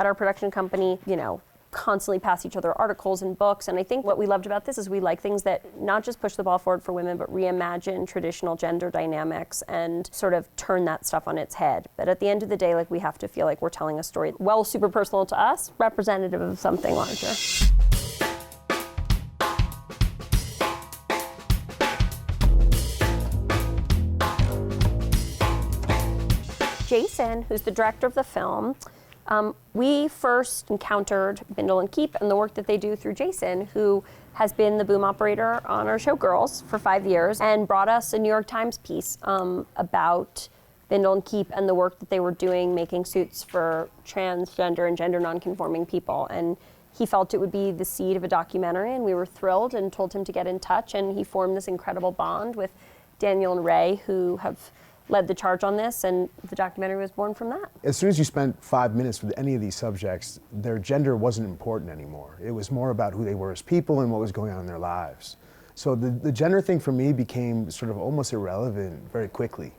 at our production company, you know, constantly pass each other articles and books. And I think what we loved about this is we like things that not just push the ball forward for women, but reimagine traditional gender dynamics and sort of turn that stuff on its head. But at the end of the day, like, we have to feel like we're telling a story, well, super personal to us, representative of something larger. Jason, who's the director of the film, we first encountered Bindle and Keep and the work that they do through Jason, who has been the boom operator on our show Girls for 5 years and brought us a New York Times piece about Bindle and Keep and the work that they were doing making suits for transgender and gender nonconforming people. And he felt it would be the seed of a documentary, and we were thrilled and told him to get in touch, and he formed this incredible bond with Daniel and Ray, who have led the charge on this, and the documentary was born from that. As soon as you spent 5 minutes with any of these subjects, their gender wasn't important anymore. It was more about who they were as people and what was going on in their lives. So the gender thing for me became sort of almost irrelevant very quickly.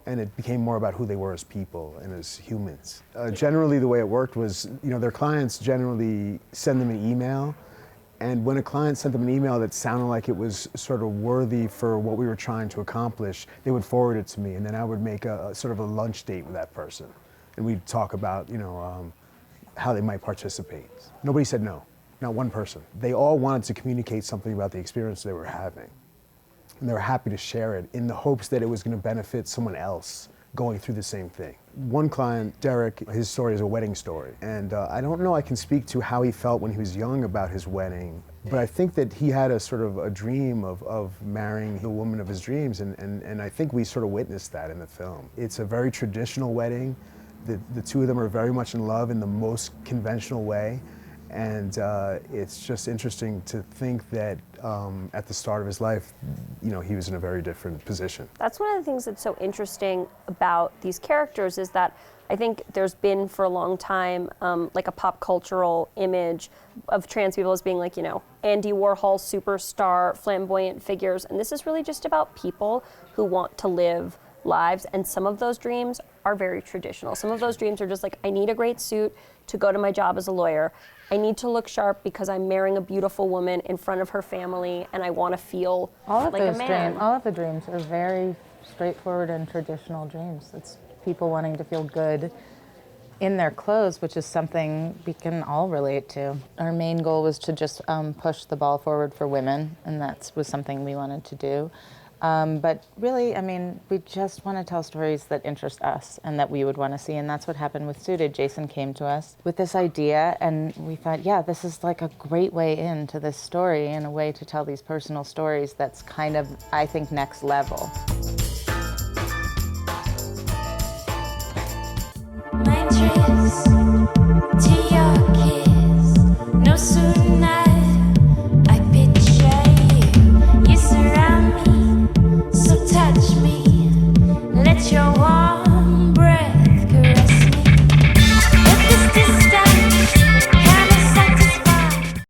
And it became more about who they were as people and as humans. Generally, the way it worked was, you know, their clients generally send them an email. And when a client sent them an email that sounded like it was sort of worthy for what we were trying to accomplish, they would forward it to me, and then I would make a sort of a lunch date with that person. And we'd talk about, you know, how they might participate. Nobody said no, not one person. They all wanted to communicate something about the experience they were having. And they were happy to share it in the hopes that it was going to benefit someone else going through the same thing. One client, Derek, his story is a wedding story. And I don't know I can speak to how he felt when he was young about his wedding, but I think that he had a sort of a dream of marrying the woman of his dreams, and I think we sort of witnessed that in the film. It's a very traditional wedding. The two of them are very much in love in the most conventional way. And it's just interesting to think that at the start of his life, you know, he was in a very different position. That's one of the things that's so interesting about these characters is that I think there's been for a long time like a pop cultural image of trans people as being like, you know, Andy Warhol superstar, flamboyant figures. And this is really just about people who want to live lives, and some of those dreams are very traditional. Some of those dreams are just like, I need a great suit to go to my job as a lawyer. I need to look sharp because I'm marrying a beautiful woman in front of her family, and I want to feel like a man. All of the dreams are very straightforward and traditional dreams. It's people wanting to feel good in their clothes, which is something we can all relate to. Our main goal was to just push the ball forward for women, and that was something we wanted to do. But really, I mean, we just want to tell stories that interest us and that we would want to see, and that's what happened with Suited. Jason came to us with this idea, and we thought, yeah, this is like a great way into this story and a way to tell these personal stories that's kind of, I think, next level. My trips to your kiss, no sooner I picture you, you surround me. So touch me, let your